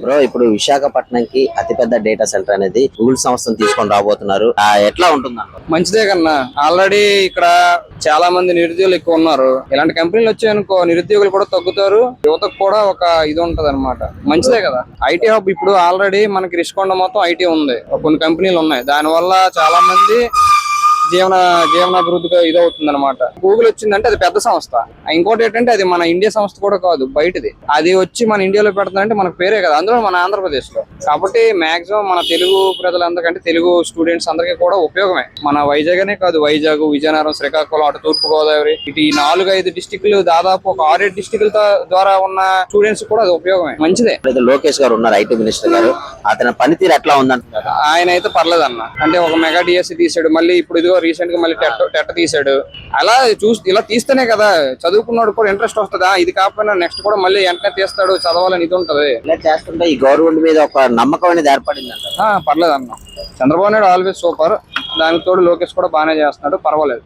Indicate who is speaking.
Speaker 1: Bro ఇప్పుడు విశాఖపట్నంకి అతిపెద్ద data centre అనేది గూగుల్ సంస్థను తీసుకొని రాబోతున్నారు. ఎట్లా ఉంటుందంట?
Speaker 2: మంచిదే కన్నా. ఆల్రెడీ ఇక్కడ చాలా మంది నిరుద్యోగులు ఎక్కువ ఉన్నారు. ఇలాంటి కంపెనీలు వచ్చాయనుకో నిరుద్యోగులు కూడా తగ్గుతారు, యువతకు కూడా ఒక ఇది ఉంటది అనమాట. మంచిదే కదా. ఐటీ హబ్ ఇప్పుడు ఆల్రెడీ మనకి రిషికొండ మొత్తం ఐటీ ఉంది, కొన్ని కంపెనీలు ఉన్నాయి. దాని వల్ల చాలా మంది జీవనాభివృద్ధిగా ఇదవుతుంది అనమాట. గూగుల్ వచ్చిందంటే అది పెద్ద సంస్థ. ఇంకోటి ఏంటంటే అది మన ఇండియా సంస్థ కూడా కాదు, బయటది. అది వచ్చి మన ఇండియాలో పెడుతుందంటే మనకు పేరే కదా, అందులో మన ఆంధ్రప్రదేశ్ లో. కాబట్టి మాక్సిమం మన తెలుగు ప్రజలందరికంటే తెలుగు స్టూడెంట్స్ అందరికీ కూడా ఉపయోగమే. మన వైజాగ్ అనే కాదు, వైజాగ్, విజయనగరం, శ్రీకాకుళం, అటు తూర్పు గోదావరి, ఇటు ఈ 4-5 డిస్టిక్లు, దాదాపు ఒక 6-7 డిస్టిక్ల ద్వారా ఉన్న స్టూడెంట్స్ కూడా అది ఉపయోగమే. మంచిదే.
Speaker 1: లోకేష్ గారు ఉన్నారు, ఐటీ మినిస్టర్ గారు. అతని పనితీరు ఎట్లా ఉందంటున్నారు?
Speaker 2: ఆయన అయితే పర్లేదన్న. అంటే ఒక మెగా డిఎస్సి తీసాడు, మళ్ళీ ఇప్పుడు ఇదిగో రీసెంట్ గా మళ్ళీ టెట్ తీసాడు. అలా ఇలా తీస్తేనే కదా చదువుకున్నాడు కూడా ఇంట్రెస్ట్ వస్తుందా. ఇది కాకపోయినా నెక్స్ట్ కూడా మళ్ళీ వెంటనే తీస్తాడు, చదవాలని ఇది ఉంటది.
Speaker 1: ఇలా చేస్తుంటే ఈ గవర్నమెంట్ మీద ఒక నమ్మకం అనేది ఏర్పడిందంట.
Speaker 2: పర్లేదు అన్న. Chandrababu Naidu always super. దానికి తోడు లోకేష్ కూడా బాగానే చేస్తున్నాడు, పర్వాలేదు.